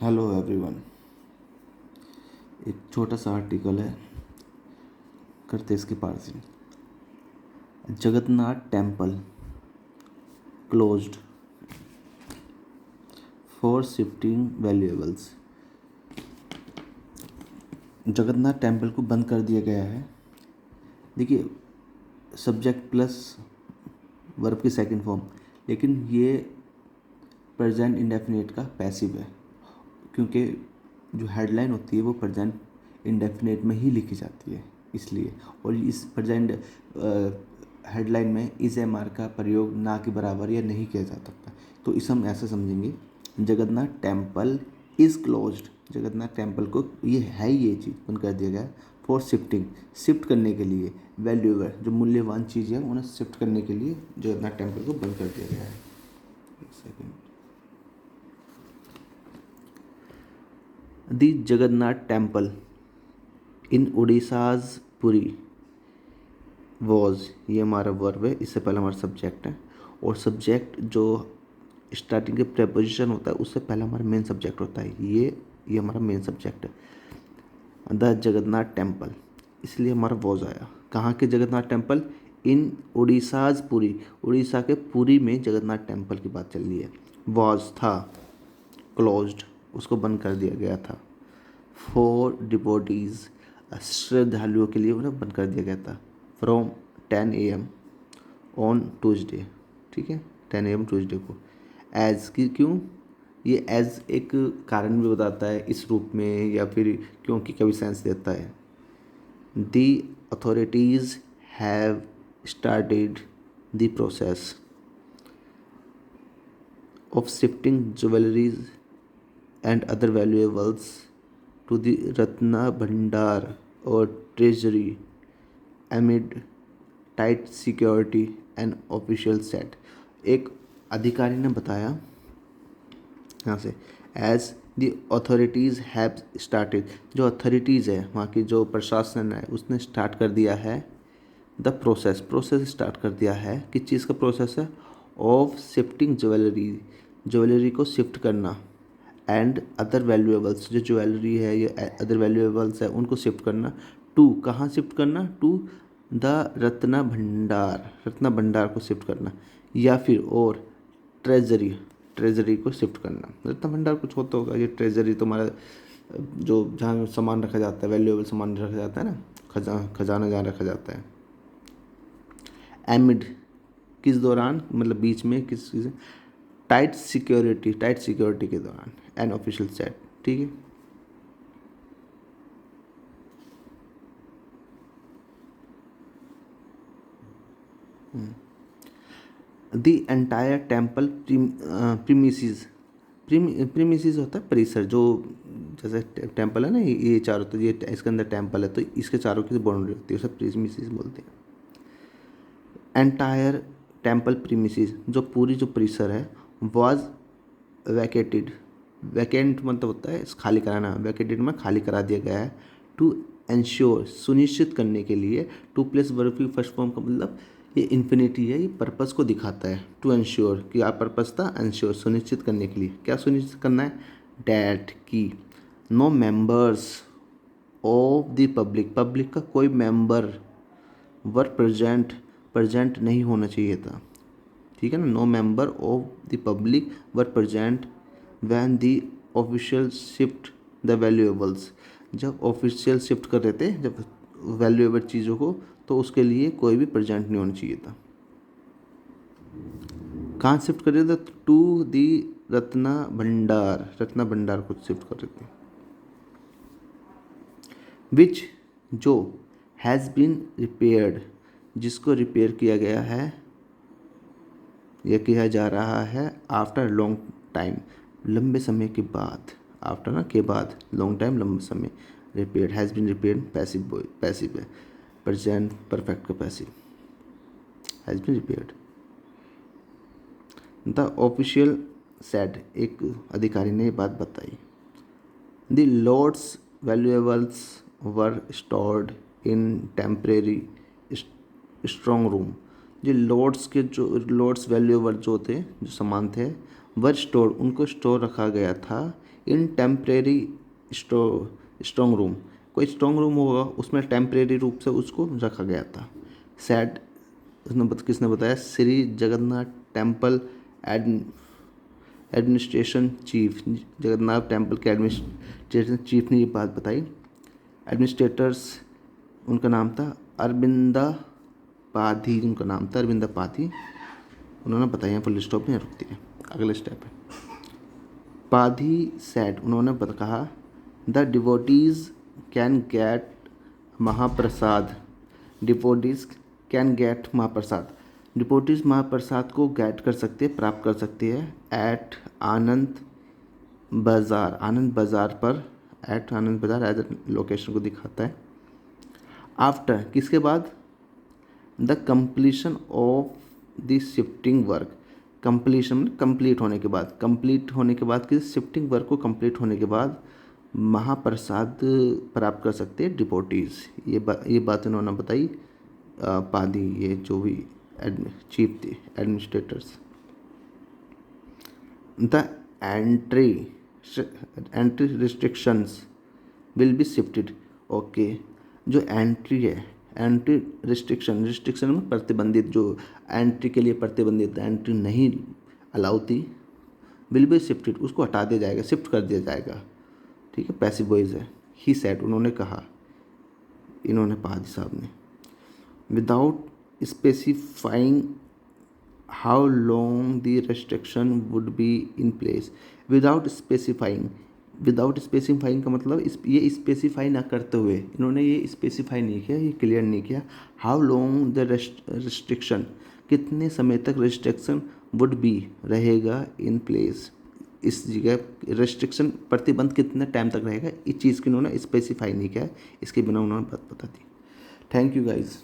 Hello everyone. एक छोटा सा आर्टिकल है, करते इसकी parsing. Jagannath temple closed for shifting valuables. Jagannath temple को बंद कर दिया गया है। देखिए, सब्जेक्ट प्लस वर्ब की सेकंड फॉर्म, लेकिन ये प्रेजेंट इंडेफिनिट का पैसिव है, क्योंकि जो हेडलाइन होती है वो प्रेजेंट इंडेफिनिट में ही लिखी जाती है, इसलिए। और इस प्रेजेंट हेडलाइन में इज एम आर का प्रयोग ना के बराबर या नहीं किया जा सकता। तो इसे हम ऐसे समझेंगे, Jagannath temple is closed. Jagannath temple को ये चीज़ बंद कर दिया गया फॉर शिफ्टिंग, शिफ्ट करने के लिए वैल्यूएबल, जो मूल्यवान चीज़ है उन्हें शिफ्ट करने के लिए जगन्नाथ टेम्पल को बंद कर दिया गया है। एक second. The Jagannath temple in Orissa's Puri was, ये हमारा वर्ब है, इससे पहले हमारा सब्जेक्ट है। और सब्जेक्ट जो स्टार्टिंग के प्रेपोजिशन होता है उससे पहले हमारा मेन सब्जेक्ट होता है। ये हमारा मेन सब्जेक्ट है। द जगन्नाथ टेम्पल, इसलिए हमारा वॉज आया। कहाँ के जगन्नाथ टेम्पल? इन उड़ीसाज पुरी, उड़ीसा के पुरी में जगन्नाथ टेम्पल की बात चल रही है। वॉज था, क्लोज्ड उसको बंद कर दिया गया था। फॉर डिवोटीज, श्रद्धालुओं के लिए उन्हें बंद कर दिया गया था। फ्रॉम 10 AM ऑन ट्यूसडे, ठीक है, 10 AM ट्यूसडे को। एज की क्यों? ये एज एक कारण भी बताता है इस रूप में, या फिर क्योंकि कभी सेंस देता है। The authorities have started the process of shifting jewelries and other valuables to the Ratna Bhandar or treasury amid tight security and official set। एक अधिकारी ने बताया यहाँ से, as the authorities have started, जो अथॉरिटीज़ है वहाँ की जो प्रशासन है उसने स्टार्ट कर दिया है द प्रोसेस स्टार्ट कर दिया है। किस चीज़ का प्रोसेस है? ऑफ शिफ्टिंग ज्वेलरी को शिफ्ट करना, एंड अदर वैल्यूएबल्स, जो ज्वेलरी है या अदर वैल्यूएबल्स है उनको शिफ्ट करना। टू, कहाँ शिफ्ट करना? टू द रत्ना भंडार को शिफ्ट करना, या फिर और ट्रेजरी को शिफ्ट करना। रत्न भंडार कुछ होता होगा, ये ट्रेजरी तुम्हारा जो जहाँ सामान रखा जाता है, वैल्यूएबल सामान रखा जाता है ना, खजाना जहाँ रखा जाता है। एमिड, किस दौरान, मतलब बीच में, किस चीज़? टाइट सिक्योरिटी के दौरान। एन ऑफिशियल सेट, ठीक है। द एंटायर टेम्पल प्रीमिसेस होता है परिसर, जो जैसे टेम्पल है ना, ये चारों, तो ये इसके अंदर टेम्पल है तो इसके चारों की बाउंड्री होती है, उसे प्रीमिसेस बोलते हैं। एंटायर टेम्पल प्रीमिसेस, जो पूरी जो परिसर है, वाज वैकेटेड, वैकेंट मतलब होता है खाली कराना, वैकेटेड में खाली करा दिया गया है। टू एंश्योर, सुनिश्चित करने के लिए। टू प्लस वर्ब की फर्स्ट फॉर्म का मतलब ये इन्फिनिटी है, ये पर्पस को दिखाता है। टू एंश्योर, क्या पर्पस था? एंश्योर, सुनिश्चित करने के लिए। क्या सुनिश्चित करना है? डैट की no members of the public का कोई मेंबर वर प्रेजेंट नहीं होना चाहिए था, ठीक है ना। No member of the public were present when the official shift the valuables, जब ऑफिशियल शिफ्ट कर रहे थे जब वैल्यूएबल चीज़ों को, तो उसके लिए कोई भी प्रेजेंट नहीं होना चाहिए था। कहाँ शिफ्ट कर रहे थे? टू दी रत्ना भंडार को शिफ्ट कर रहे थे। विच, जो, हैज़ बीन रिपेयर्ड, जिसको रिपेयर किया गया है, यह किया जा रहा है। आफ्टर लॉन्ग टाइम, लंबे समय के बाद। आफ्टर ना, के बाद, लॉन्ग टाइम लंबे समय। Repaired, has been repaired passive है, प्रेजेंट परफेक्ट का passive. Has been repaired. The official said, एक अधिकारी ने ये बात बताई। The lord's valuables were stored in temporary strong room, जो लॉर्ड्स वैल्यूएबल जो थे, जो सामान थे, वर स्टोर, उनको स्टोर रखा गया था इन टेम्परेरी स्ट्रॉन्ग रूम, कोई स्ट्रॉन्ग रूम होगा उसमें टेम्परेरी रूप से उसको रखा गया था। सैड किसने बताया? Shri Jagannath temple administration chief, Jagannath temple के एडमिनिस्ट्रेशन चीफ ने ये बात बताई। एडमिनिस्ट्रेटर्स उनका नाम था अरविंदा पाधी, उनका नाम था अरविंदा पाधी। उन्होंने बताया, फुल स्टॉप नहीं रुकती है, अगले स्टेप है। पाधी सेड, उन्होंने कहा द डिवोटीज कैन गेट महाप्रसाद, डिवोटीज कैन गेट महाप्रसाद, डिवोटीज महाप्रसाद को गेट कर सकते हैं, प्राप्त कर सकते हैं एट आनंद बाज़ार, आनंद बाज़ार पर, एट आनंद बाज़ार एज लोकेशन को दिखाता है। आफ्टर, किसके बाद? The completion of the shifting work, completion complete होने के बाद, कंप्लीट होने के बाद कि शिफ्टिंग वर्क को कंप्लीट होने के बाद महाप्रसाद प्राप्त कर सकते हैं डिवोटीज। ये बात इन्होंने बताई पादी, ये जो भी चीफ थे administrators. The entry restrictions will be shifted, okay. जो एंट्री है, एंट्री रिस्ट्रिक्शन में प्रतिबंधित, जो एंट्री के लिए प्रतिबंधित, एंट्री नहीं अलाउ थी, विल बी शिफ्टेड, उसको हटा दिया जाएगा, शिफ्ट कर दिया जाएगा, ठीक है। पैसिव वॉइस है। ही सेड, उन्होंने कहा, इन्होंने पादी साहब ने, without specifying how long the restriction would be in place, without specifying का मतलब ये स्पेसिफाई ना करते हुए, इन्होंने ये स्पेसिफाई नहीं किया, ये क्लियर नहीं किया हाउ लॉन्ग द रेस्ट्रिक्शन, कितने समय तक रेस्ट्रिक्शन वुड बी रहेगा इन प्लेस, इस जगह रेस्ट्रिक्शन प्रतिबंध कितने टाइम तक रहेगा, इस चीज़ की उन्होंने स्पेसिफाई नहीं किया, इसके बिना उन्होंने बात बता दी। Thank you guys.